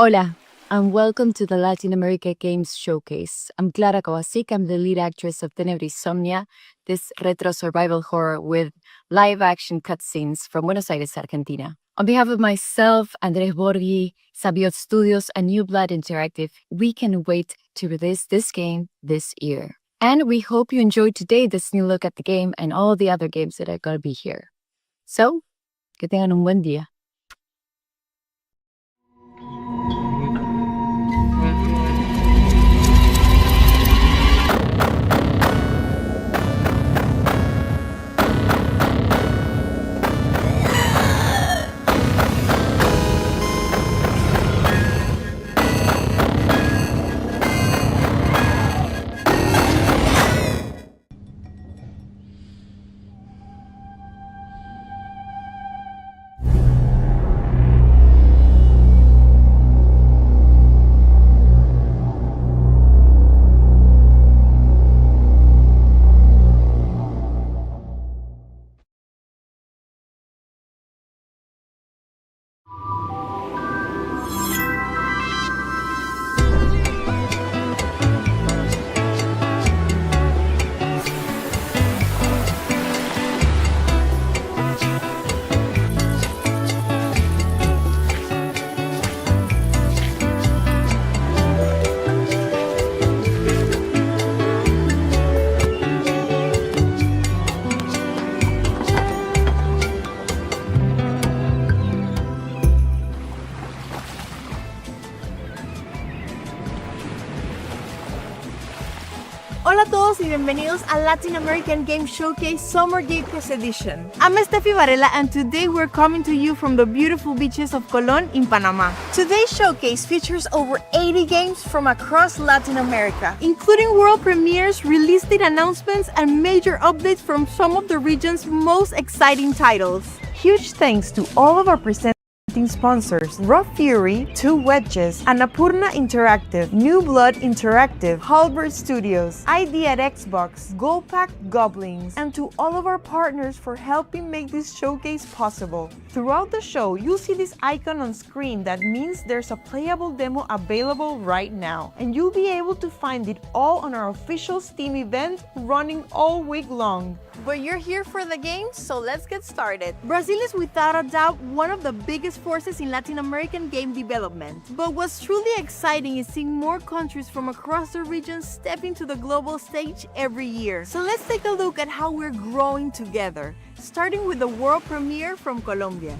Hola, and welcome to the Latin America Games Showcase. I'm Clara Kovacic. I'm the lead actress of Tenebrisomnia, this retro survival horror with live-action cutscenes from Buenos Aires, Argentina. On behalf of myself, Andres Borghi, Sabiot Studios, and New Blood Interactive, we can wait to release this game this year. And we hope you enjoyed today this new look at the game and all the other games that are going to be here. So, que tengan un buen día. Hola a todos y bienvenidos a Latin American Game Showcase Summer Geekos Edition. I'm Steffi Varela and today we're coming to you from the beautiful beaches of Colón in Panama. Today's showcase features over 80 games from across Latin America, including world premieres, release date announcements, and major updates from some of the region's most exciting titles. Huge thanks to all of our presenting sponsors: Raw Fury, Two Wedges, Annapurna Interactive, New Blood Interactive, Halbert Studios, ID at Xbox, Goldpack Goblins, and to all of our partners for helping make this showcase possible. Throughout the show, you'll see this icon on screen that means there's a playable demo available right now, and you'll be able to find it all on our official Steam event running all week long. But you're here for the game, so let's get started. Brazil is without a doubt one of the biggest forces in Latin American game development. But what's truly exciting is seeing more countries from across the region stepping to the global stage every year. So let's take a look at how we're growing together, starting with the world premiere from Colombia.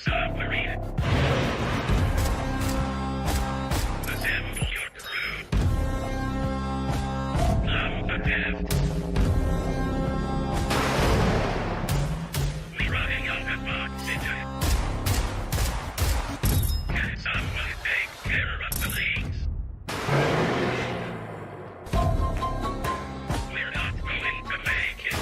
Submarine. Assemble your crew. Loud ahead. We're running out of box city. Can someone take care of the leaks? We're not going to make it.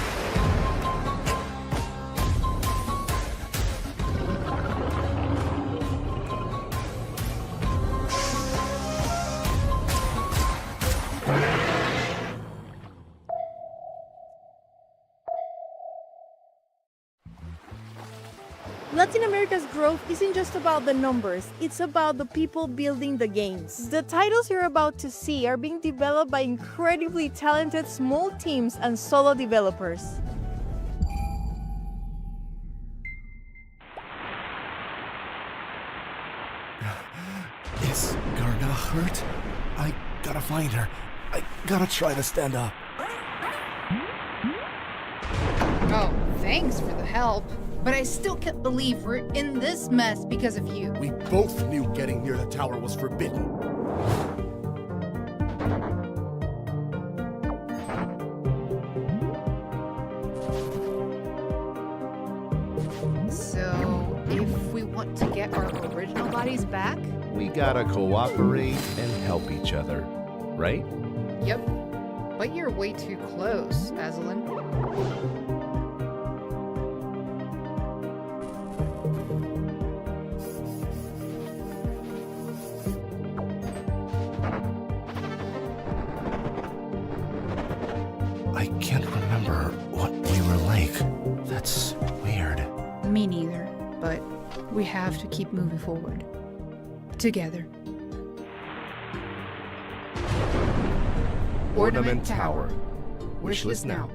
Latin America's growth isn't just about the numbers, it's about the people building the games. The titles you're about to see are being developed by incredibly talented small teams and solo developers. Is Garda hurt? I gotta find her. I gotta try to stand up. Oh, thanks for the help. But I still can't believe we're in this mess because of you. We both knew getting near the tower was forbidden. So, if we want to get our original bodies back? We gotta cooperate and help each other, right? Yep. But you're way too close, Aslan. I can't remember what we were like. That's weird. Me neither. But we have to keep moving forward. Together. Ornament Tower. Wishlist now.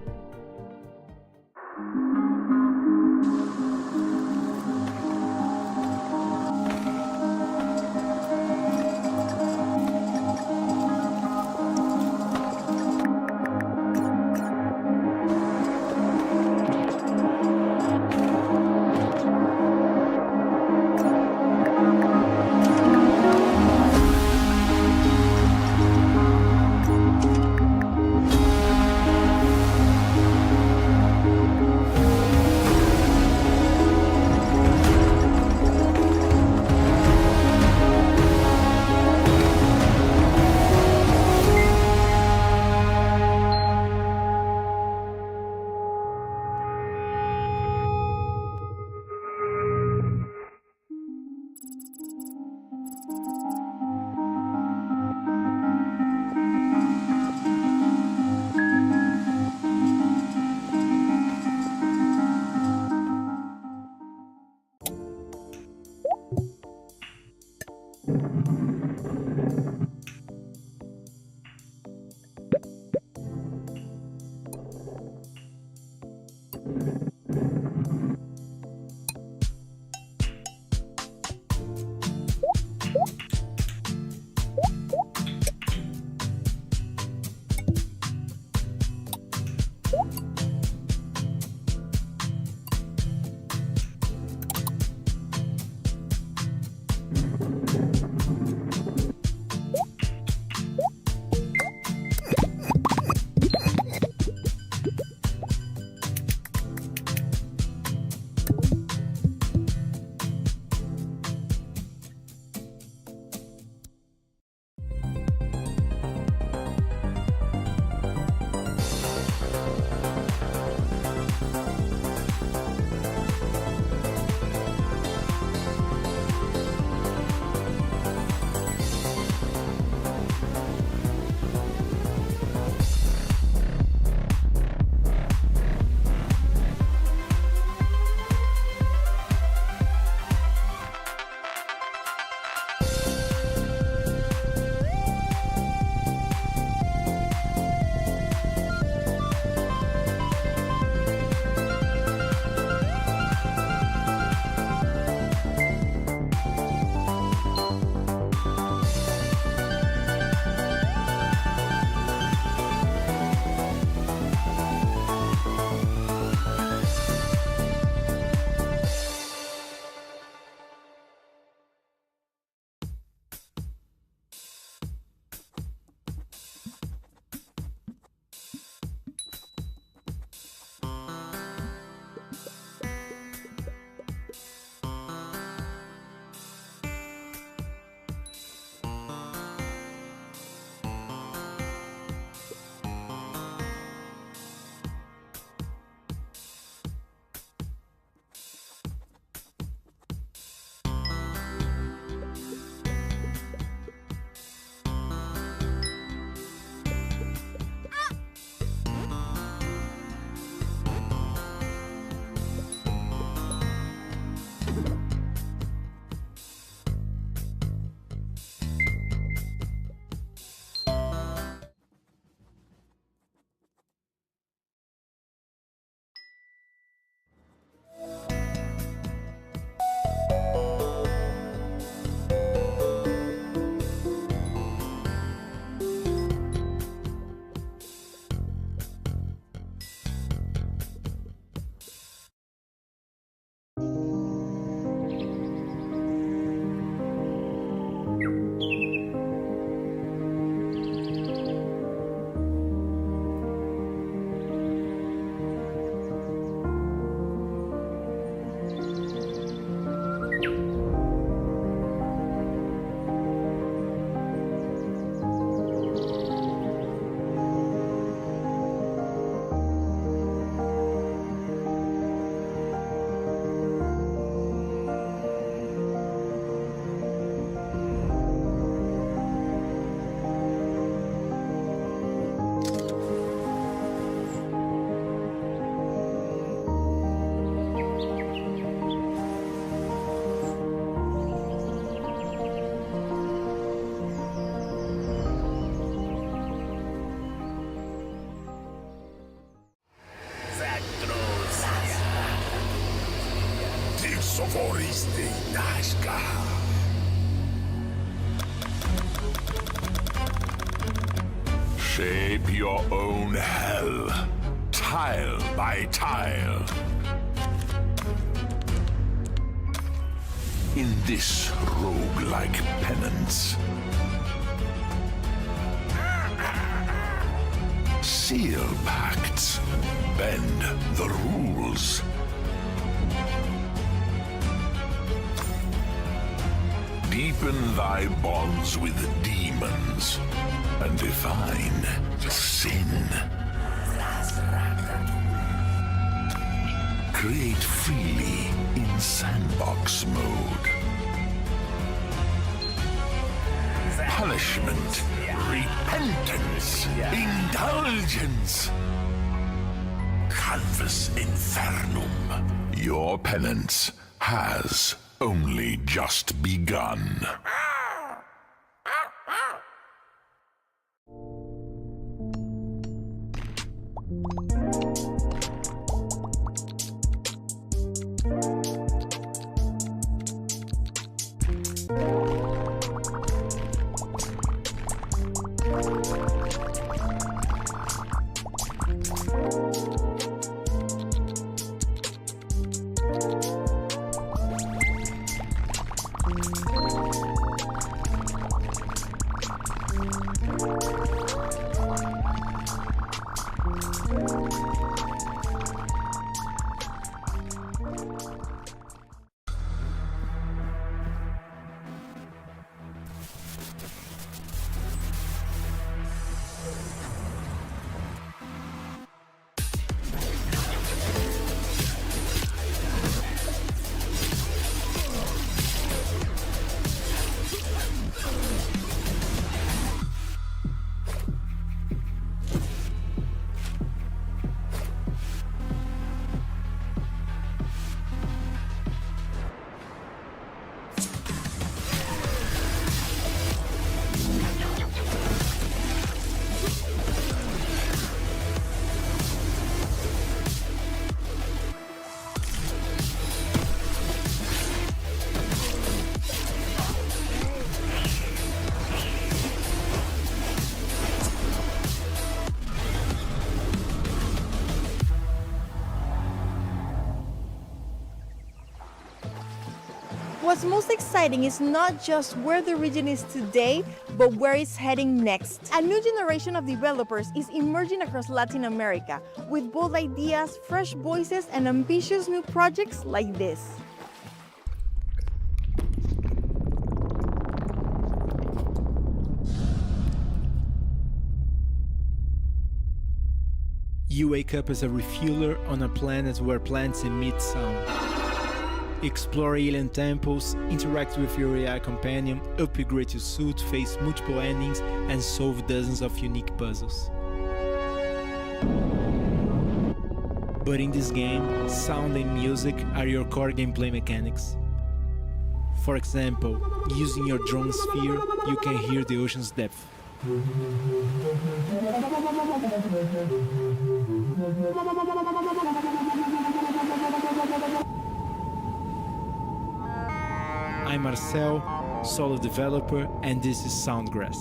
Soforisty Nazca. Shape your own hell, tile by tile. In this roguelike penance, seal pacts, bend the rules. Deepen thy bonds with demons and define sin. Create freely in sandbox mode. Punishment, repentance, indulgence. Canvas infernum. Your penance has only just begun. What's most exciting is not just where the region is today, but where it's heading next. A new generation of developers is emerging across Latin America with bold ideas, fresh voices, and ambitious new projects like this. You wake up as a refueler on a planet where plants emit sound. Explore alien temples, interact with your AI companion, upgrade your suit, face multiple endings, and solve dozens of unique puzzles. But in this game, sound and music are your core gameplay mechanics. For example, using your drone sphere, you can hear the ocean's depth. I'm Marcel, solo developer, and this is Soundgrass.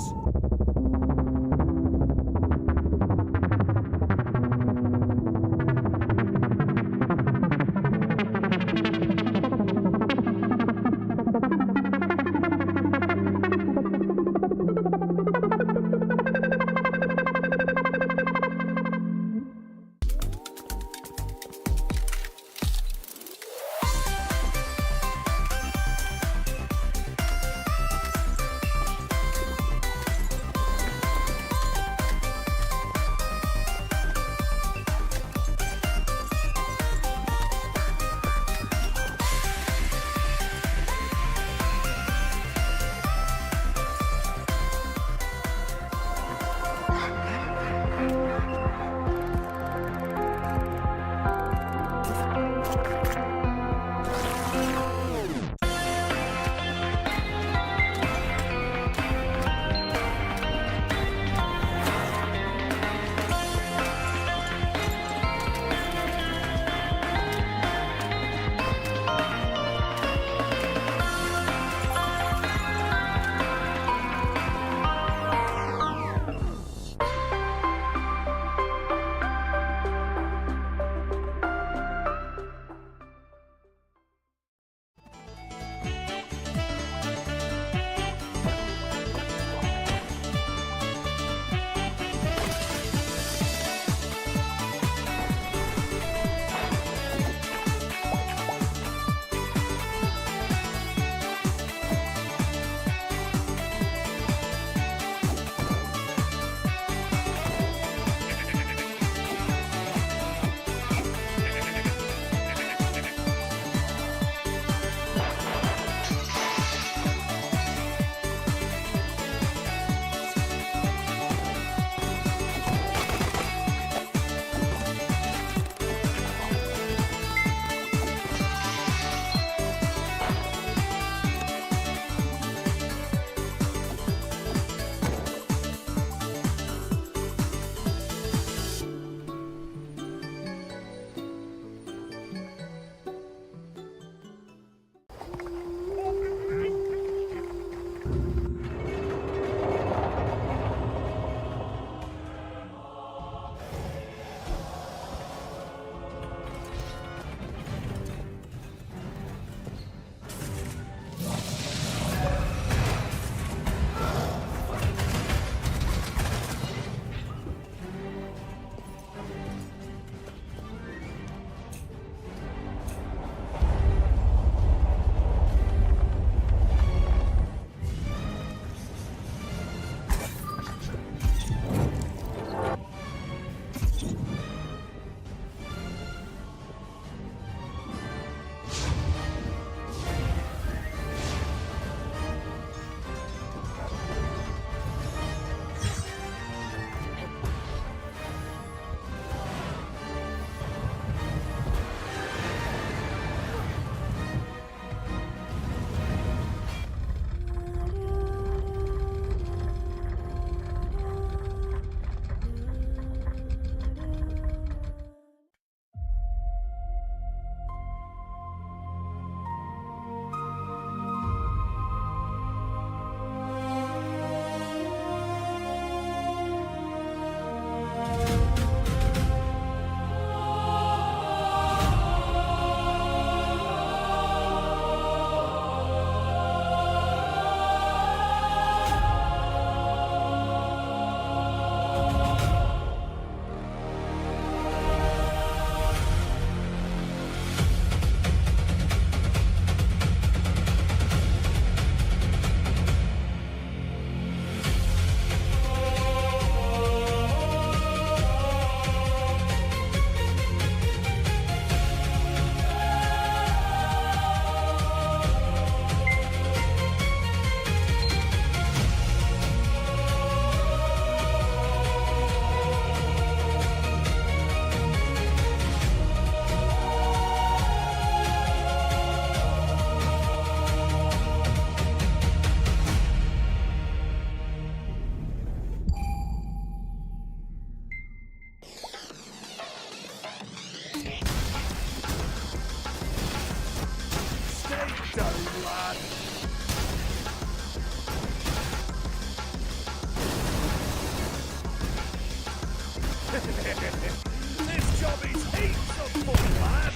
This job is heaps of fun, lad!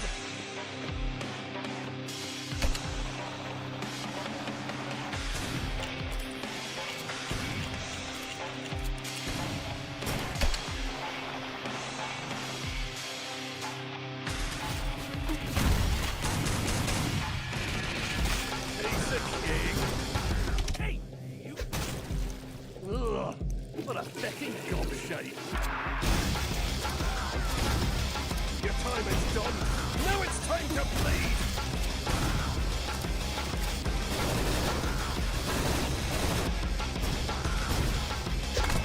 He's the king! Hey, you! Ugh, what a fecking gobshite! Your time is done. Now it's time to bleed.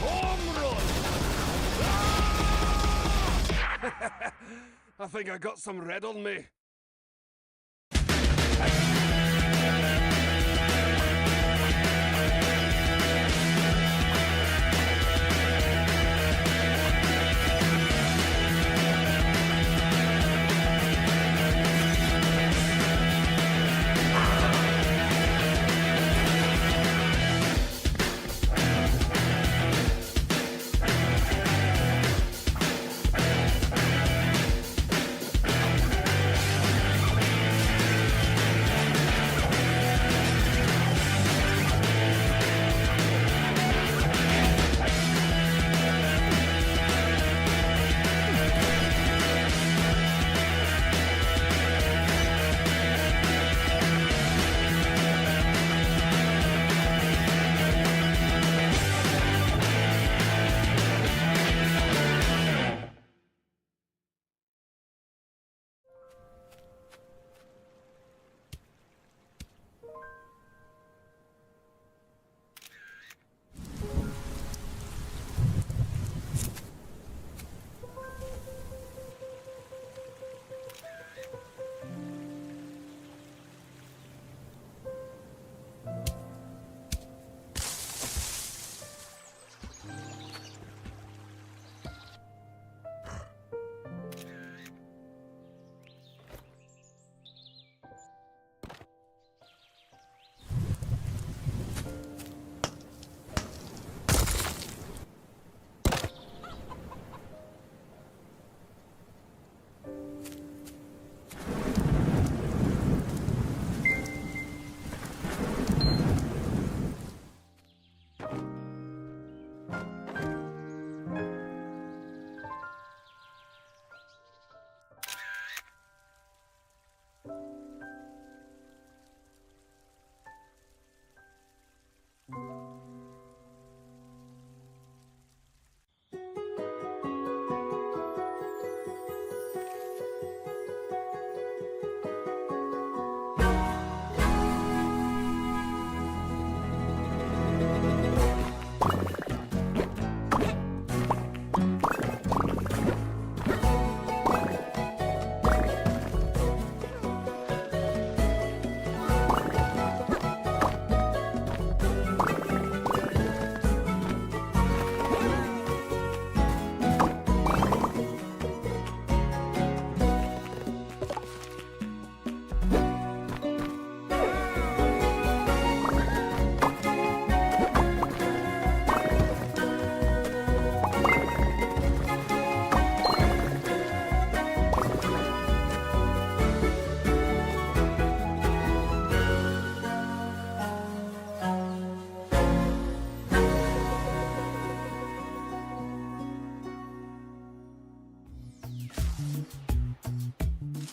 Home run! Ah! I think I got some red on me.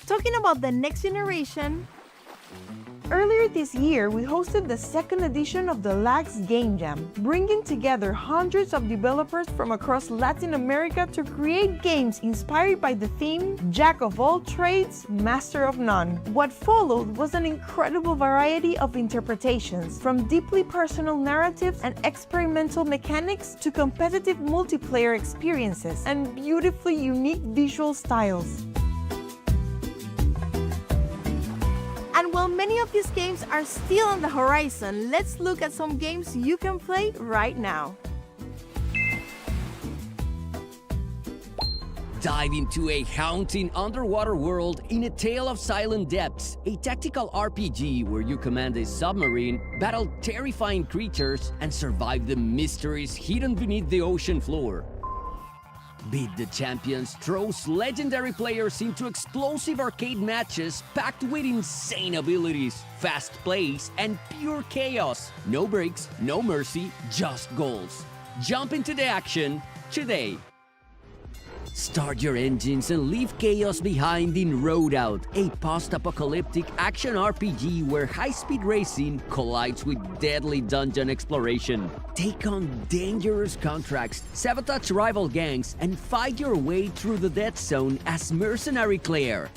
Talking about the next generation, earlier this year we hosted the second edition of the LAX Game Jam, bringing together hundreds of developers from across Latin America to create games inspired by the theme Jack of all trades, master of none. What followed was an incredible variety of interpretations, from deeply personal narratives and experimental mechanics to competitive multiplayer experiences and beautifully unique visual styles. And while many of these games are still on the horizon, let's look at some games you can play right now. Dive into a haunting underwater world in A Tale of Silent Depths, a tactical RPG where you command a submarine, battle terrifying creatures, and survive the mysteries hidden beneath the ocean floor. Beat the Champions throws legendary players into explosive arcade matches packed with insane abilities, fast plays, and pure chaos. No breaks, no mercy, just goals. Jump into the action today. Start your engines and leave chaos behind in Roadout, a post-apocalyptic action RPG where high-speed racing collides with deadly dungeon exploration. Take on dangerous contracts, sabotage rival gangs, and fight your way through the death zone as Mercenary Claire.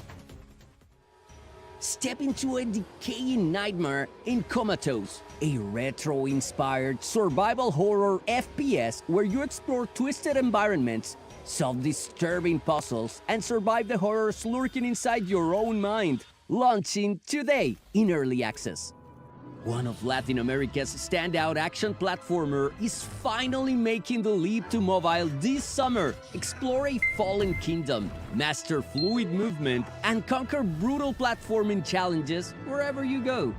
Step into a decaying nightmare in Comatose, a retro-inspired survival horror FPS where you explore twisted environments, solve disturbing puzzles, and survive the horrors lurking inside your own mind. Launching today in early access. One of Latin America's standout action platformer is finally making the leap to mobile this summer. Explore a fallen kingdom, master fluid movement, and conquer brutal platforming challenges wherever you go.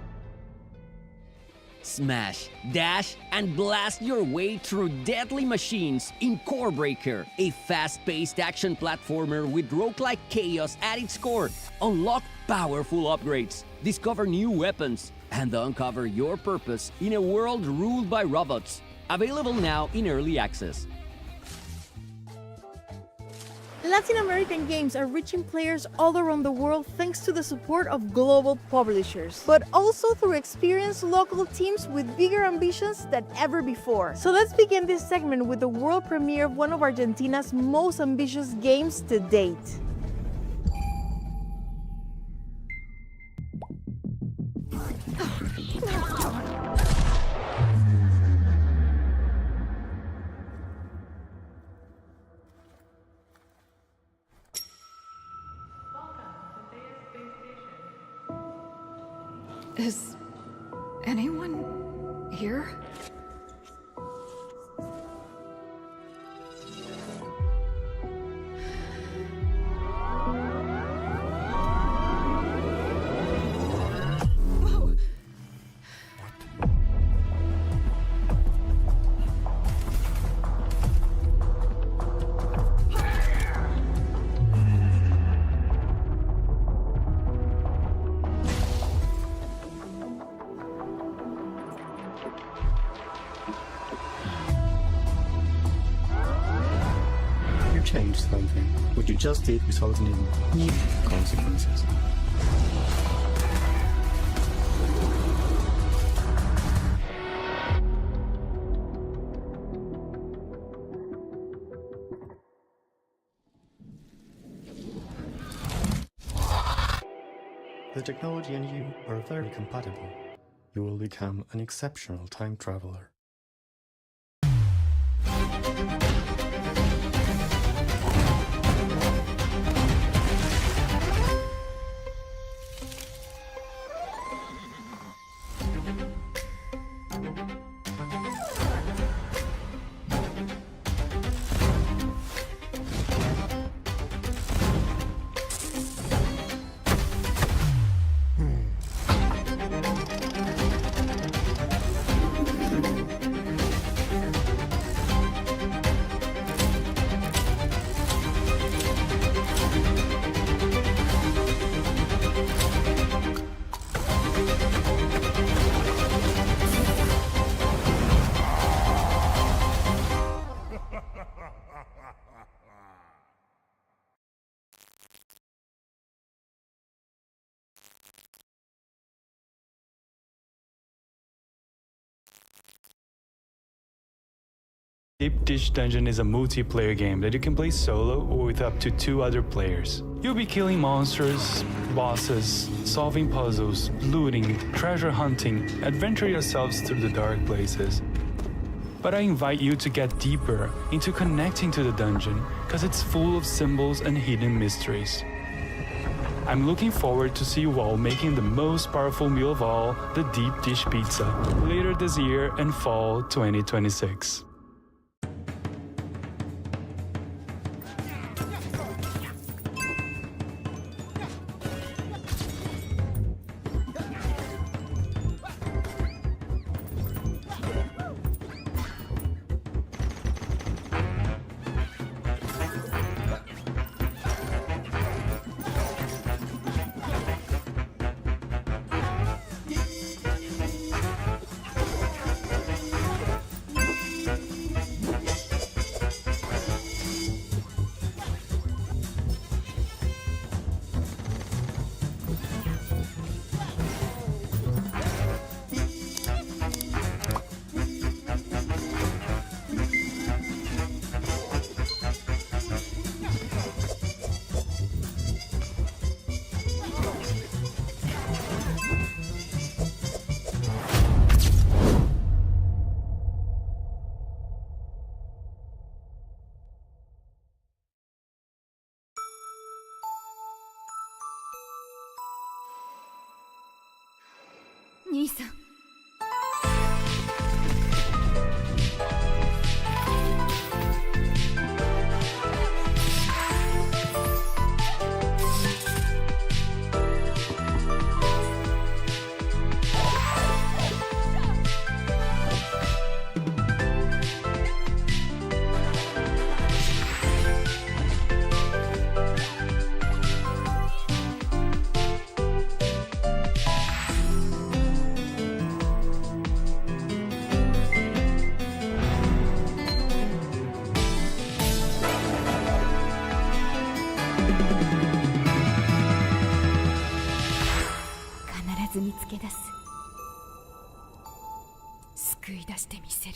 Smash, dash, and blast your way through deadly machines in Core Breaker, a fast-paced action platformer with roguelike chaos at its core. Unlock powerful upgrades, discover new weapons, and uncover your purpose in a world ruled by robots. Available now in early access. Latin American games are reaching players all around the world thanks to the support of global publishers, but also through experienced local teams with bigger ambitions than ever before. So let's begin this segment with the world premiere of one of Argentina's most ambitious games to date. Is anyone here? Change something. What you just did resulted in new consequences. The technology and you are very compatible. You will become an exceptional time traveler. Deep Dish Dungeon is a multiplayer game that you can play solo or with up to 2 other players. You'll be killing monsters, bosses, solving puzzles, looting, treasure hunting, adventure yourselves through the dark places. But I invite you to get deeper into connecting to the dungeon, because it's full of symbols and hidden mysteries. I'm looking forward to see you all making the most powerful meal of all, the Deep Dish Pizza, later this year and fall 2026. 兄さん。必ず見つけ出す。救い出してみせる。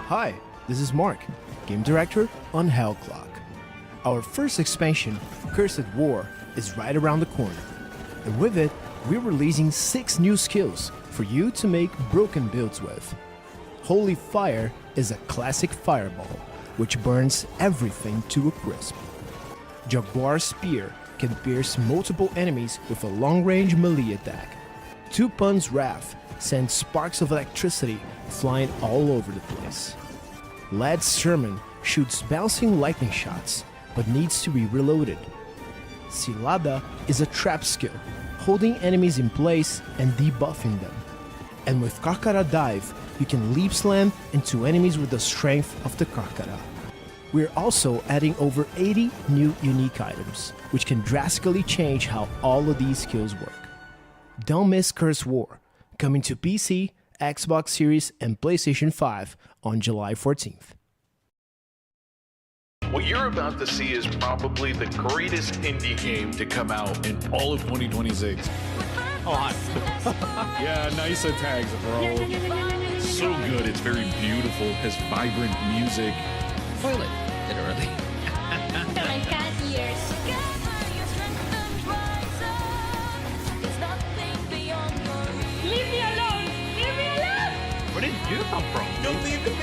Hi, this is Mark, Game Director on Hell Clock. Our first expansion, Cursed War, is right around the corner. And with it, we're releasing 6 new skills for you to make broken builds with. Holy Fire is a classic fireball, which burns everything to a crisp. Jaguar Spear can pierce multiple enemies with a long-range melee attack. Tupun's Wrath sends sparks of electricity flying all over the place. Lad's Sermon shoots bouncing lightning shots, but needs to be reloaded. Cilada is a trap skill, holding enemies in place and debuffing them. And with Carcara Dive, you can leap slam into enemies with the strength of the Carcara. We're also adding over 80 new unique items, which can drastically change how all of these skills work. Don't miss Curse War, coming to PC, Xbox Series, and PlayStation 5 on July 14th. What you're about to see is probably the greatest indie game to come out in all of 2026. Oh, hi. Yeah, nice tags, bro. So good, it's very beautiful, has vibrant music. Toilet, literally. My cat ears. Leave me alone! Leave me alone! Where did you come from? Don't leave the me.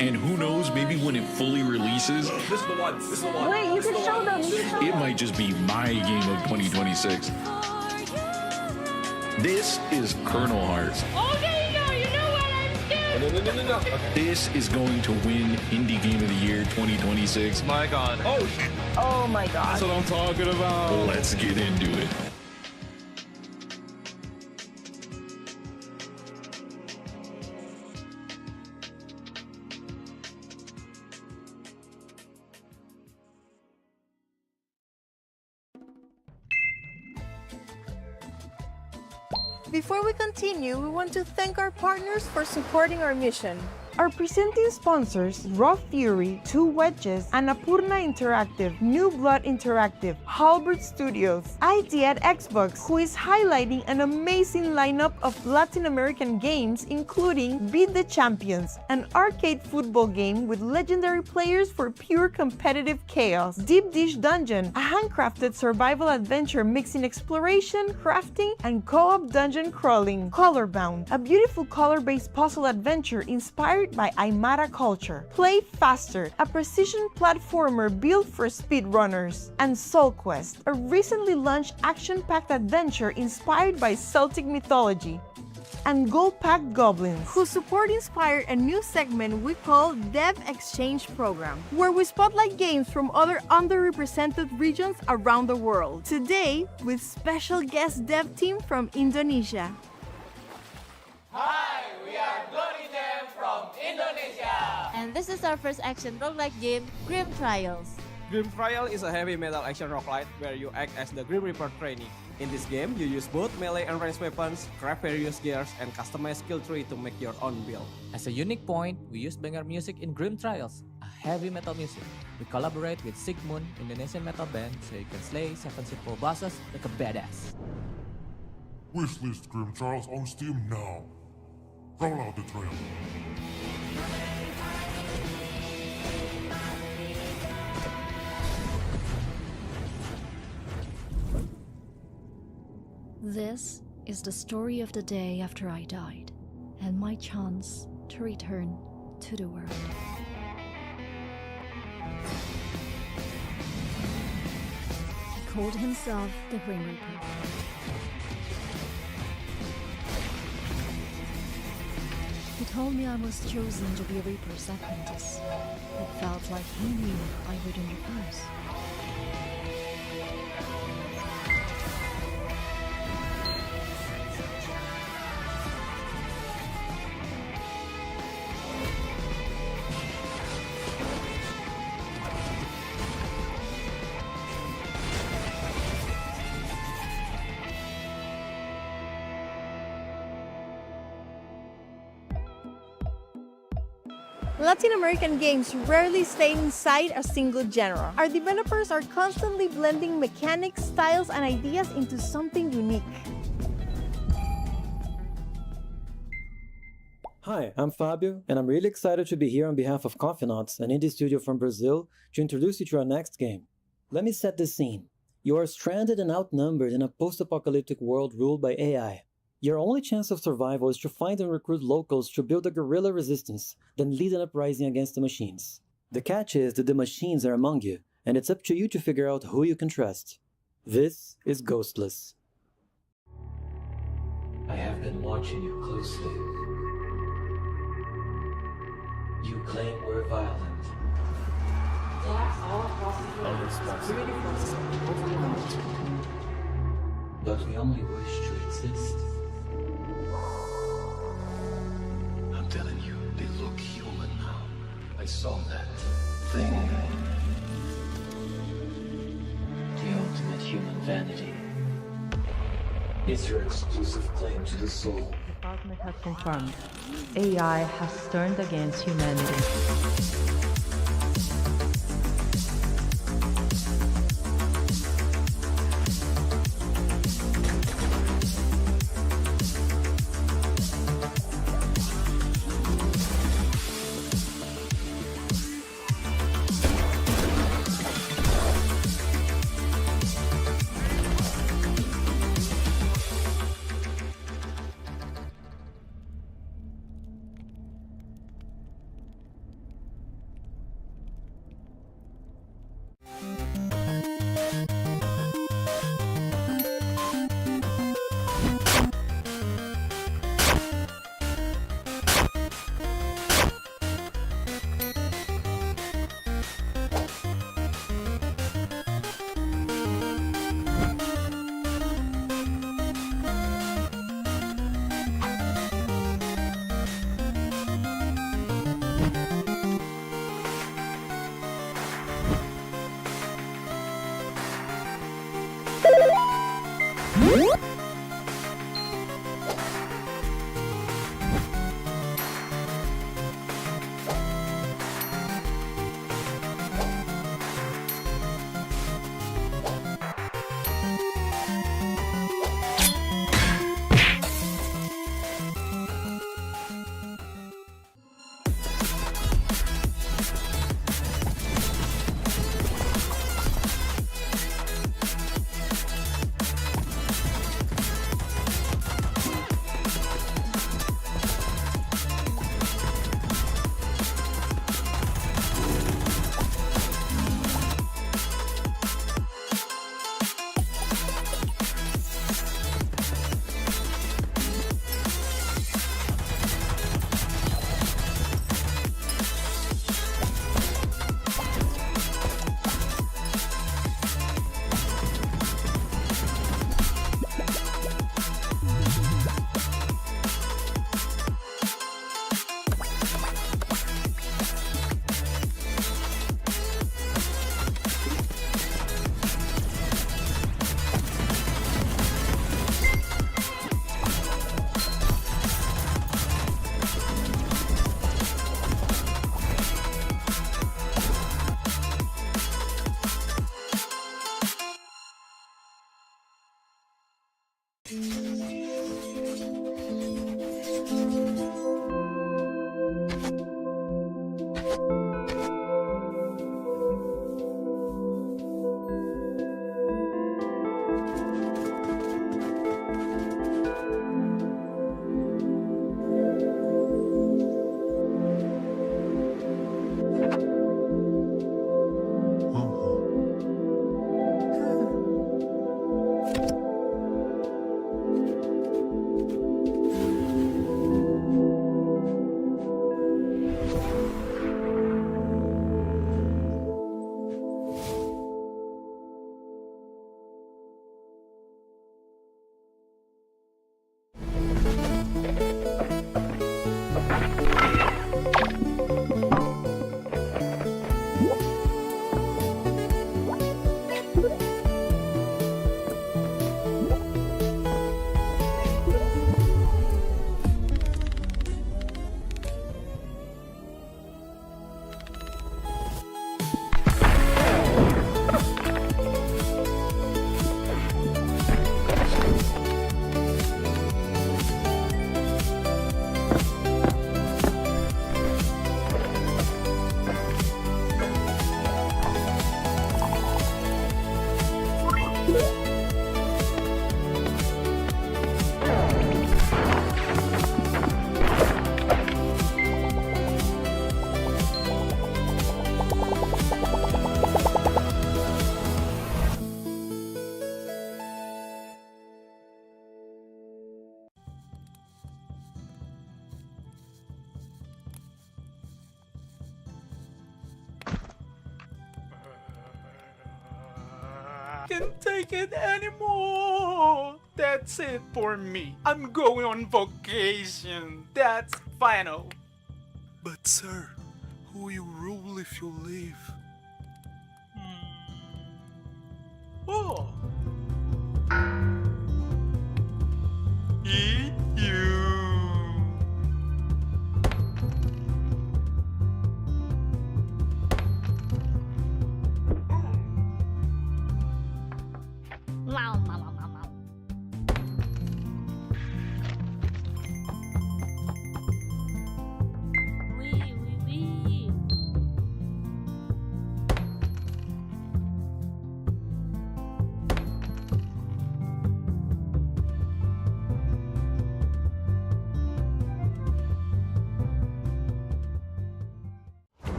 And who knows, maybe when it fully releases, This is the one. This is the one. Wait, you can show them. it might just be my game of 2026. This is Colonel Hearts. Okay, you know what I'm doing! No. Okay. This is going to win Indie Game of the Year 2026. My God. Oh, shit. Oh my god. That's what I'm talking about. Let's get into it. Before we continue, we want to thank our partners for supporting our mission. Our presenting sponsors, Raw Fury, Two Wedges, Annapurna Interactive, New Blood Interactive, Halbert Studios, ID at Xbox, who is highlighting an amazing lineup of Latin American games including Beat the Champions, an arcade football game with legendary players for pure competitive chaos, Deep Dish Dungeon, a handcrafted survival adventure mixing exploration, crafting, and co-op dungeon crawling, Colorbound, a beautiful color-based puzzle adventure inspired by Aymara culture, Play Faster, a precision platformer built for speedrunners, and Soul Quest, a recently launched action-packed adventure inspired by Celtic mythology, and Gold Pack Goblins, whose support inspired a new segment we call Dev Exchange Program, where we spotlight games from other underrepresented regions around the world. Today, with special guest dev team from Indonesia. Hi, we are SPOTTIN from Indonesia. And this is our first action roguelike game, Grim Trials. Grim Trial is a heavy metal action roguelite where you act as the Grim Reaper trainee. In this game, you use both melee and ranged weapons, craft various gears, and customize skill tree to make your own build. As a unique point, we use banger music in Grim Trials, a heavy metal music. We collaborate with Sigmund, Indonesian metal band, so you can slay 7 simple bosses like a badass. Wishlist Grim Trials on Steam now. Roll out the trailer. This is the story of the day after I died, and my chance to return to the world. He called himself the Grim Reaper. He told me I was chosen to be Reaper's apprentice. It felt like he knew I wouldn't refuse. Latin American games rarely stay inside a single genre. Our developers are constantly blending mechanics, styles, and ideas into something unique. Hi, I'm Fabio, and I'm really excited to be here on behalf of Coffeenauts, an indie studio from Brazil, to introduce you to our next game. Let me set the scene. You are stranded and outnumbered in a post-apocalyptic world ruled by AI. Your only chance of survival is to find and recruit locals to build a guerrilla resistance, then lead an uprising against the machines. The catch is that the machines are among you, and it's up to you to figure out who you can trust. This is Ghostless. I have been watching you closely. You claim we're violent. Our responsibility but we only wish to exist. I'm telling you, they look human now. I saw that thing. The ultimate human vanity. It's your exclusive claim to the soul. The department has confirmed. AI has turned against humanity. Can't take it anymore. That's it for me. I'm going on vacation. That's final. But sir, who will rule if you leave? Oh. Eat you.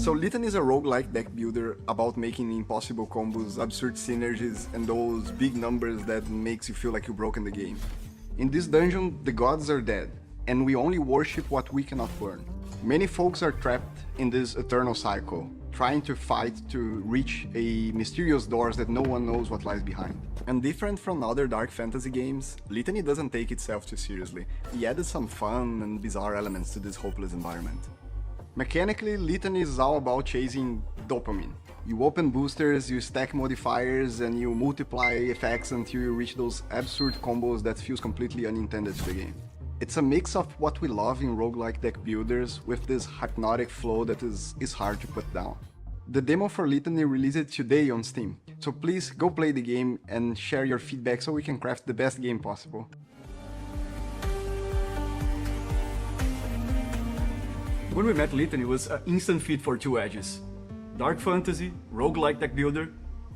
So Litany is a roguelike deck builder about making impossible combos, absurd synergies, and those big numbers that makes you feel like you've broken the game. In this dungeon, the gods are dead, and we only worship what we cannot burn. Many folks are trapped in this eternal cycle, trying to fight to reach a mysterious doors that no one knows what lies behind. And different from other dark fantasy games, Litany doesn't take itself too seriously. He added some fun and bizarre elements to this hopeless environment. Mechanically, Litany is all about chasing dopamine. You open boosters, you stack modifiers, and you multiply effects until you reach those absurd combos that feels completely unintended to the game. It's a mix of what we love in roguelike deck builders with this hypnotic flow that is hard to put down. The demo for Litany released today on Steam, so please go play the game and share your feedback so we can craft the best game possible. When we met Litany, it was an instant fit for two edges. Dark fantasy, roguelike deck builder,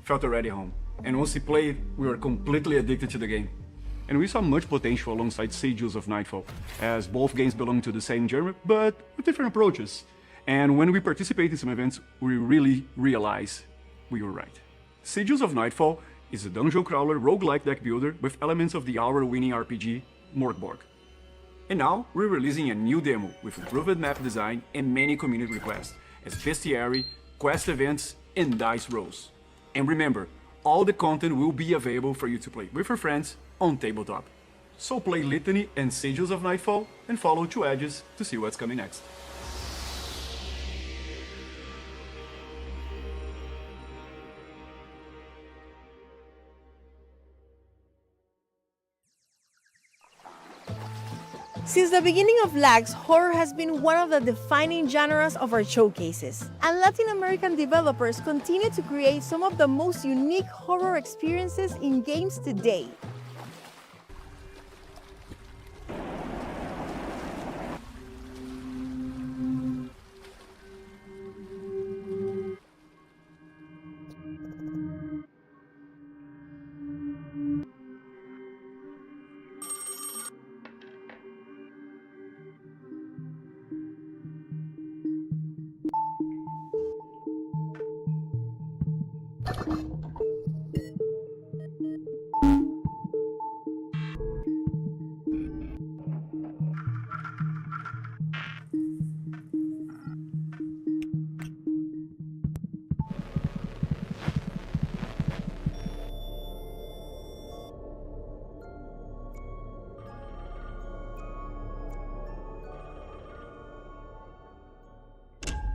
felt already home. And once we played, we were completely addicted to the game. And we saw much potential alongside Sigils of Nightfall, as both games belong to the same genre, but with different approaches. And when we participate in some events, we really realize we were right. Sigils of Nightfall is a dungeon crawler roguelike deck builder with elements of the hour-winning RPG, Morkborg. And now, we're releasing a new demo with improved map design and many community requests, as bestiary, quest events, and dice rolls. And remember, all the content will be available for you to play with your friends on tabletop. So play Litany and Sigils of Nightfall, and follow Two Edges to see what's coming next. Since the beginning of LAGS, horror has been one of the defining genres of our showcases, and Latin American developers continue to create some of the most unique horror experiences in games today.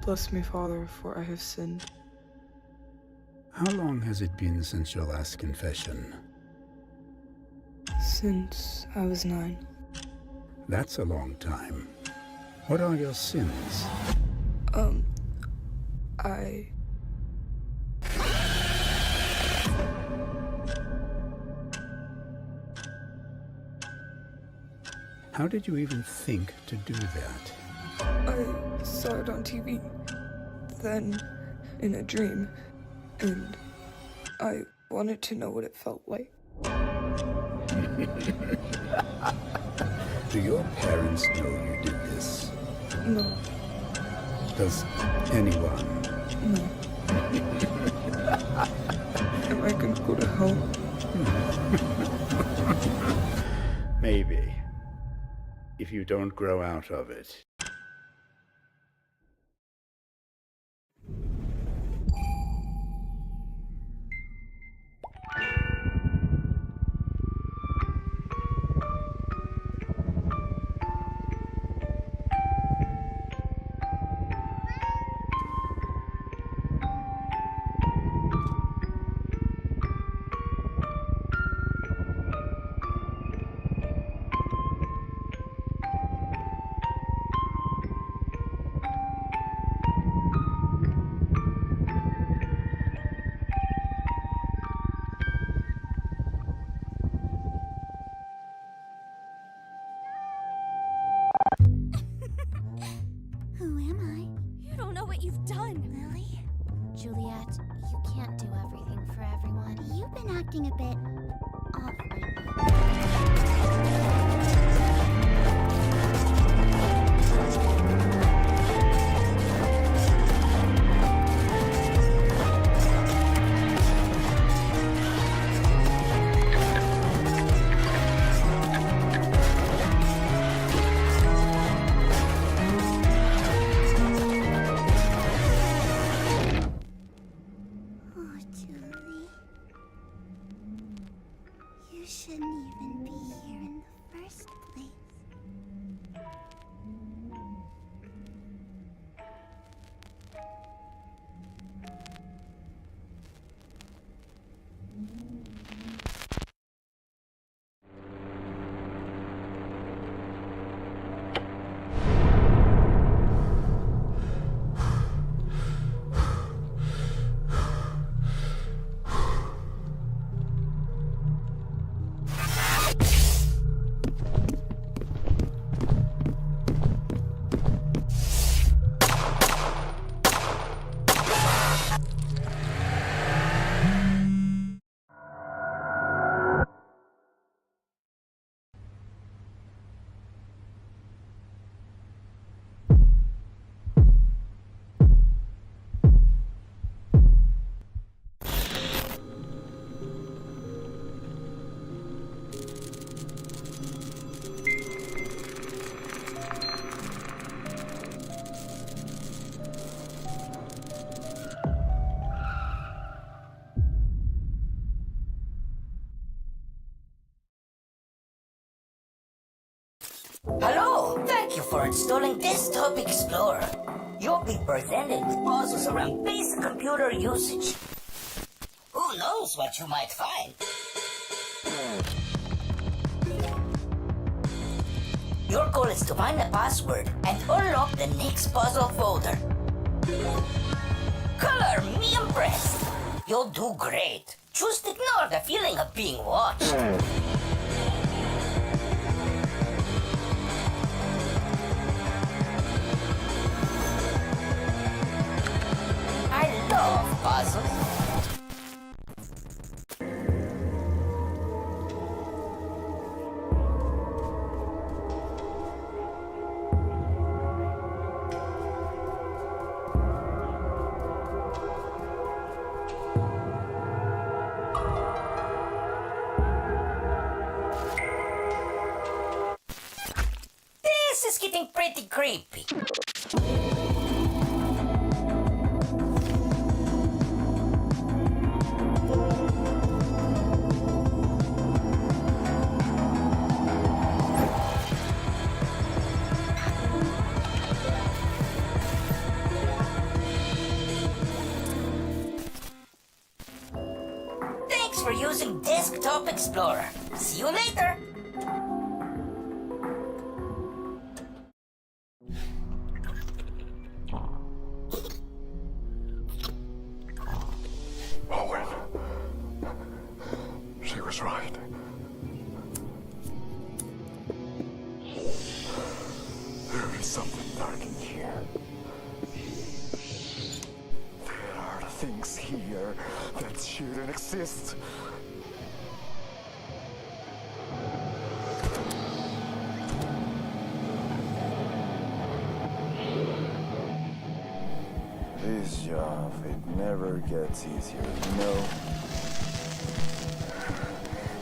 Bless me, Father, for I have sinned. How long has it been since your last confession? Since I was 9. That's a long time. What are your sins? How did you even think to do that? I saw it on TV, then in a dream, and I wanted to know what it felt like. Do your parents know you did this? No. Does anyone? No. Am I gonna go to hell? Maybe. If you don't grow out of it. Who am I? You don't know what you've done, Lily. Juliet, you can't do everything for everyone. You've been acting a bit off Oh, Julie. You shouldn't even be here in the first place. Hello! Thank you for installing Desktop Explorer. You'll be presented with puzzles around basic computer usage. Who knows what you might find? Your goal is to find the password and unlock the next puzzle folder. Color me impressed. You'll do great. Just ignore the feeling of being watched. I love puzzles. This is getting pretty creepy. Thanks for using Desktop Explorer. See you later. Owen. She was right. There is something dark in here. There are things here that shouldn't exist. This job, it never gets easier, you know?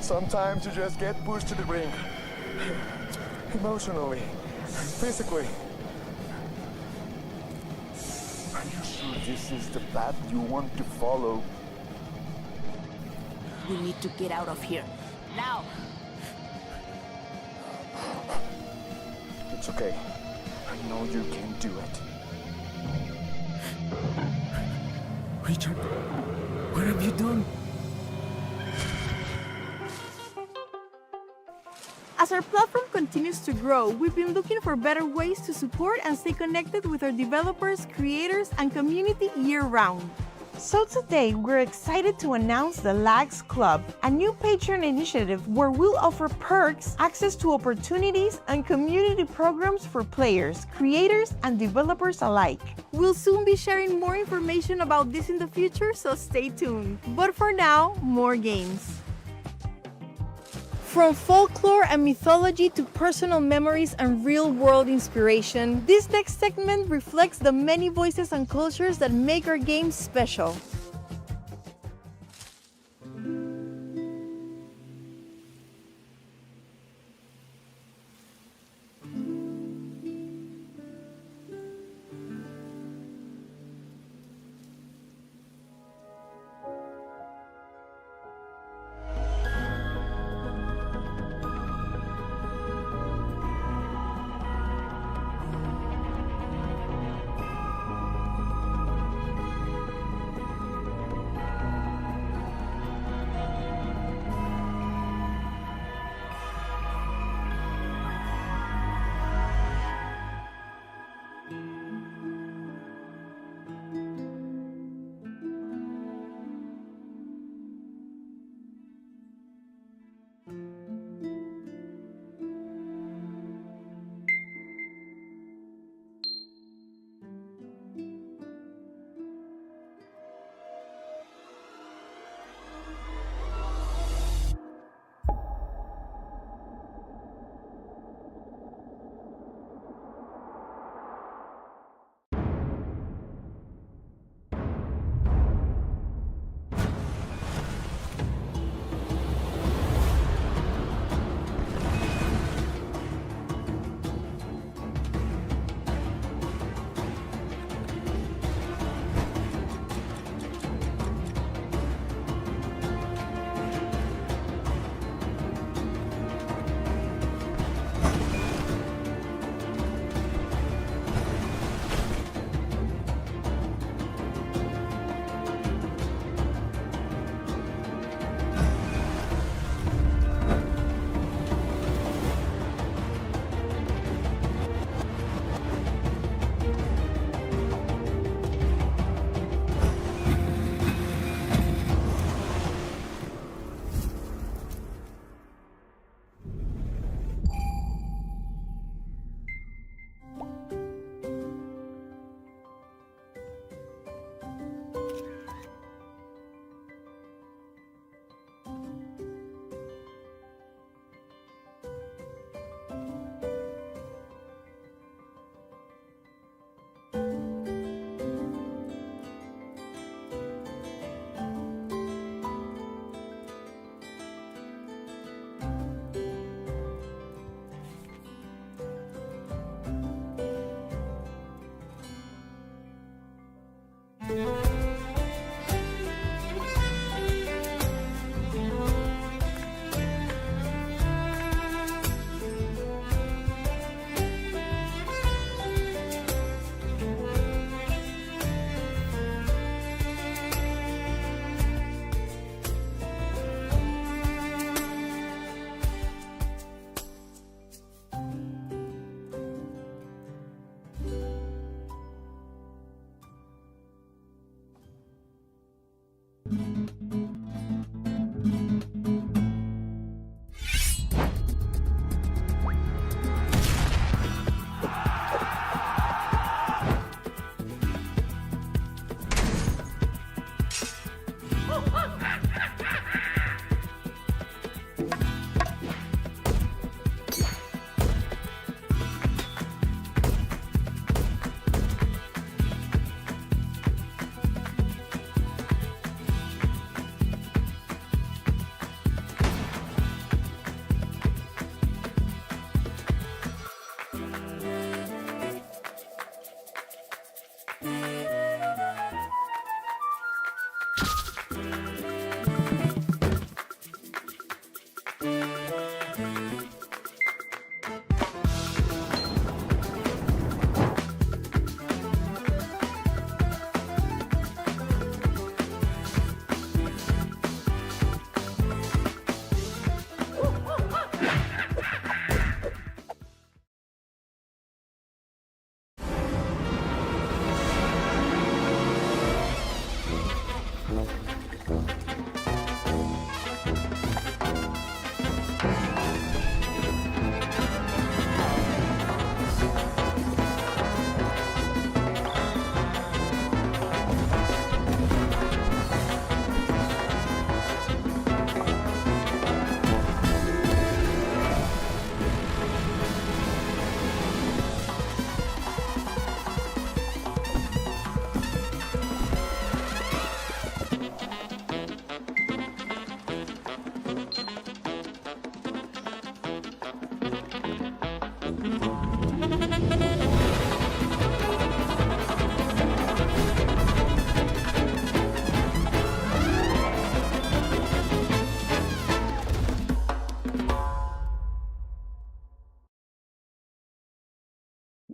Sometimes you just get pushed to the brink. Emotionally, physically. Are you sure this is the path you want to follow? We need to get out of here. Now! It's okay. I know you can do it. Richard, what have you done? As our platform continues to grow, we've been looking for better ways to support and stay connected with our developers, creators, and community year-round. So today, we're excited to announce the Lags Club, a new Patreon initiative where we'll offer perks, access to opportunities, and community programs for players, creators, and developers alike. We'll soon be sharing more information about this in the future, so stay tuned. But for now, more games. From folklore and mythology to personal memories and real-world inspiration, this next segment reflects the many voices and cultures that make our games special.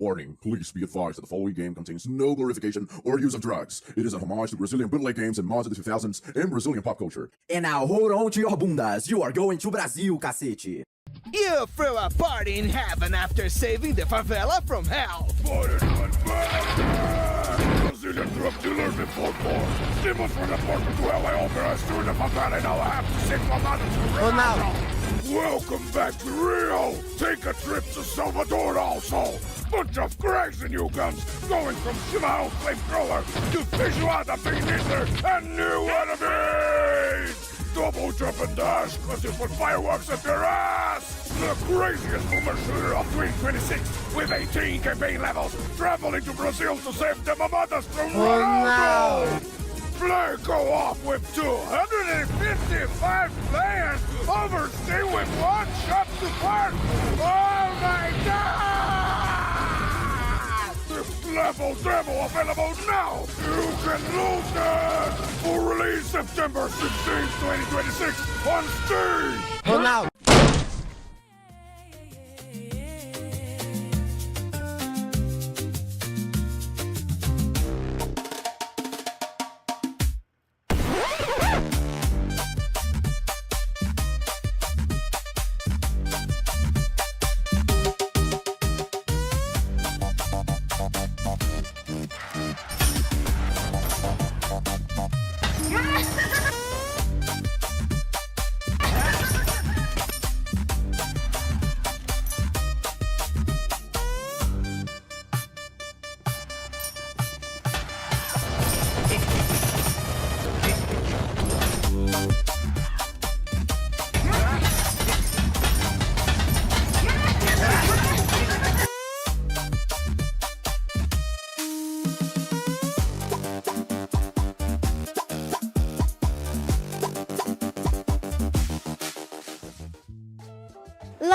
Warning, please be advised that the following game contains no glorification or use of drugs. It is a homage to Brazilian bootleg games and mods of the 2000s and Brazilian pop culture. And now hold on to your bundas, you are going to Brazil, cacete. You threw a party in heaven after saving the favela from hell. Brazilian drug dealer before more. Demons from the portal to LA operas through the favela and now I have to save my mother to Ronaldo. Welcome back to Rio. Take a trip to Salvador also. Bunch of crazy new guns going from Shimao flamethrower to Feijoada bean eater and new enemies. Double jump and dash cause you put fireworks at your ass. The craziest boomer shooter of 2026 with 18 campaign levels traveling to Brazil to save the mamadas from Ronaldo. Play co-op with 255 players overstay with one shot to park. Oh my god! This level demo available now. You can lose it. For release September 16, 2026 on Steam. Ronaldo.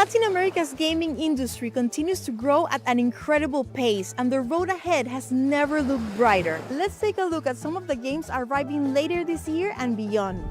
Latin America's gaming industry continues to grow at an incredible pace, and the road ahead has never looked brighter. Let's take a look at some of the games arriving later this year and beyond.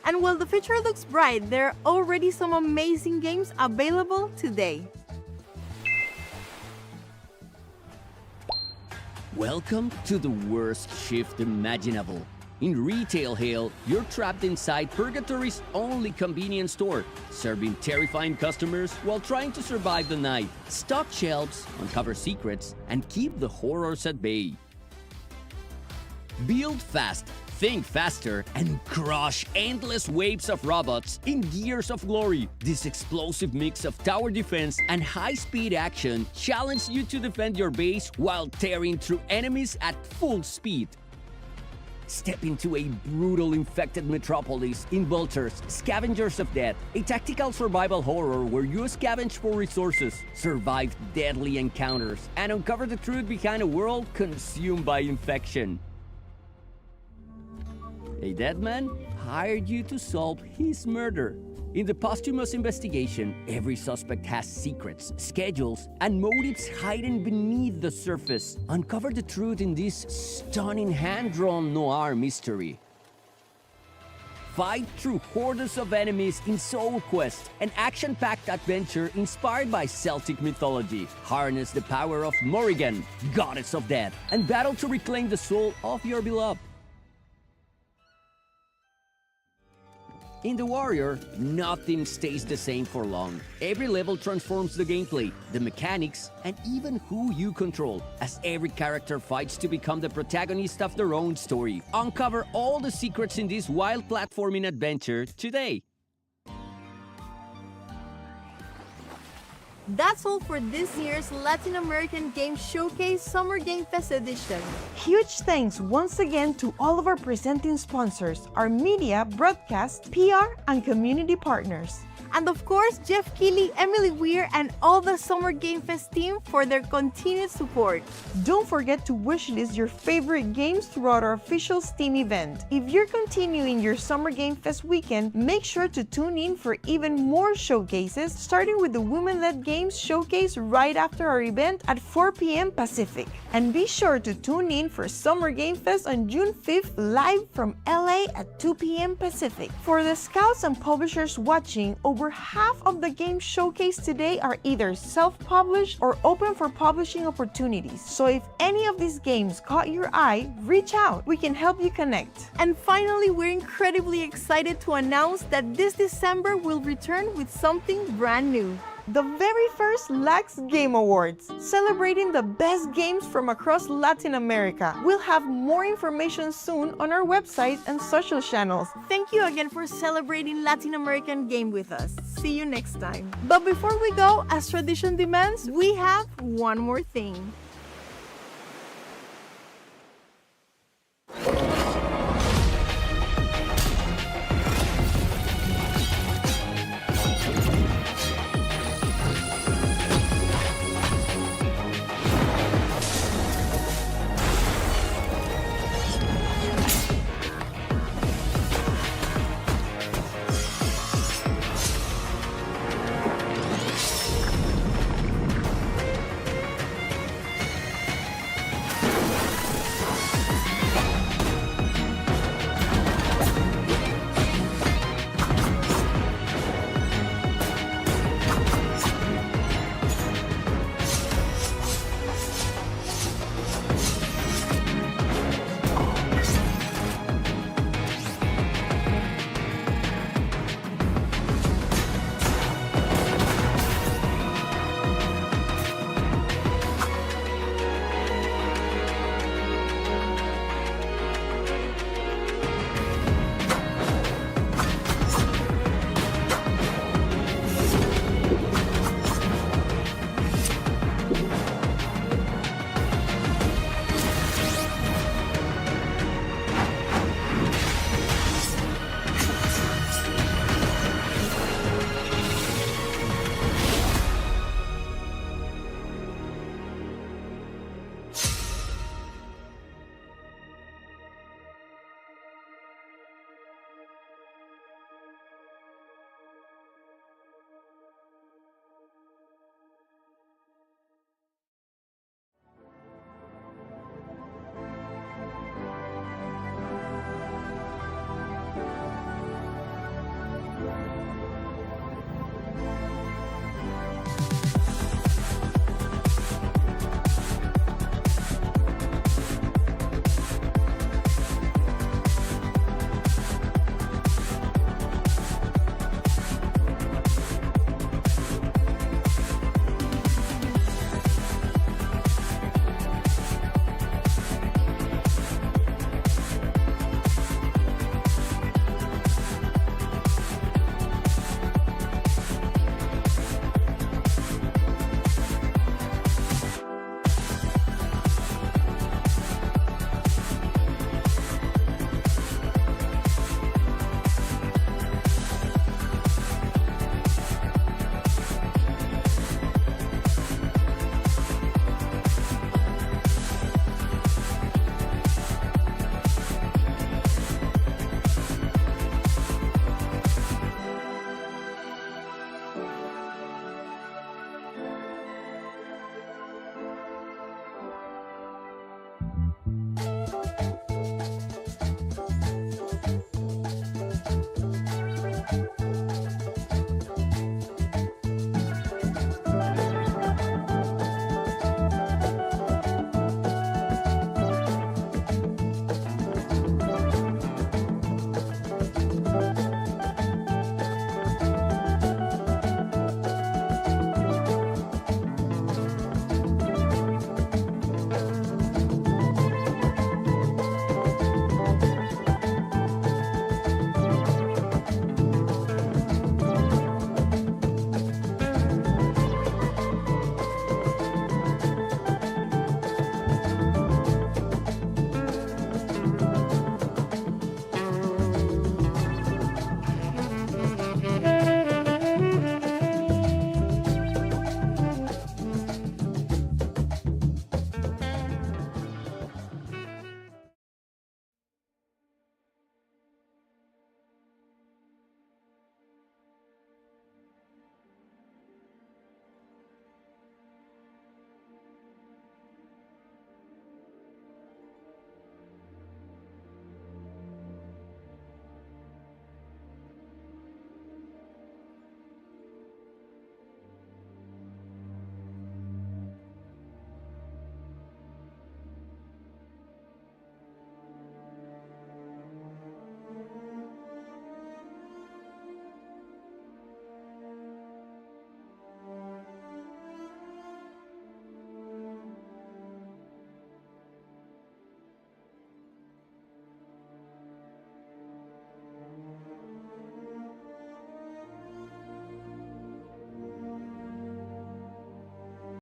And while the future looks bright, there are already some amazing games available today. Welcome to the worst shift imaginable. In retail hell, you're trapped inside Purgatory's only convenience store, serving terrifying customers while trying to survive the night, stock shelves, uncover secrets, and keep the horrors at bay. Build fast, think faster, and crush endless waves of robots in Gears of Glory. This explosive mix of tower defense and high-speed action challenges you to defend your base while tearing through enemies at full speed. Step into a brutal infected metropolis in Vultures, Scavengers of Death, a tactical survival horror where you scavenge for resources, survive deadly encounters, and uncover the truth behind a world consumed by infection. A dead man hired you to solve his murder. In the posthumous investigation, every suspect has secrets, schedules, and motives hidden beneath the surface. Uncover the truth in this stunning hand-drawn noir mystery. Fight through hordes of enemies in Soul Quest, an action-packed adventure inspired by Celtic mythology. Harness the power of Morrigan, goddess of death, and battle to reclaim the soul of your beloved. In The Warrior, nothing stays the same for long. Every level transforms the gameplay, the mechanics, and even who you control, as every character fights to become the protagonist of their own story. Uncover all the secrets in this wild platforming adventure today. That's all for this year's Latin American Game Showcase Summer Game Fest edition. Huge thanks once again to all of our presenting sponsors, our media, broadcast, PR, and community partners. And of course, Jeff Keighley, Emily Weir, and all the Summer Game Fest team for their continued support. Don't forget to wishlist your favorite games throughout our official Steam event. If you're continuing your Summer Game Fest weekend, make sure to tune in for even more showcases, starting with the Women-Led Games Showcase right after our event at 4 p.m. Pacific. And be sure to tune in for Summer Game Fest on June 5th live from LA at 2 p.m. Pacific. For the scouts and publishers watching, over half of the games showcased today are either self-published or open for publishing opportunities. So if any of these games caught your eye, reach out. We can help you connect. And finally, we're incredibly excited to announce that this December we'll return with something brand new. The very first LAX Game Awards, celebrating the best games from across Latin America. We'll have more information soon on our website and social channels. Thank you again for celebrating Latin American Game with us. See you next time. But before we go, as tradition demands, we have one more thing.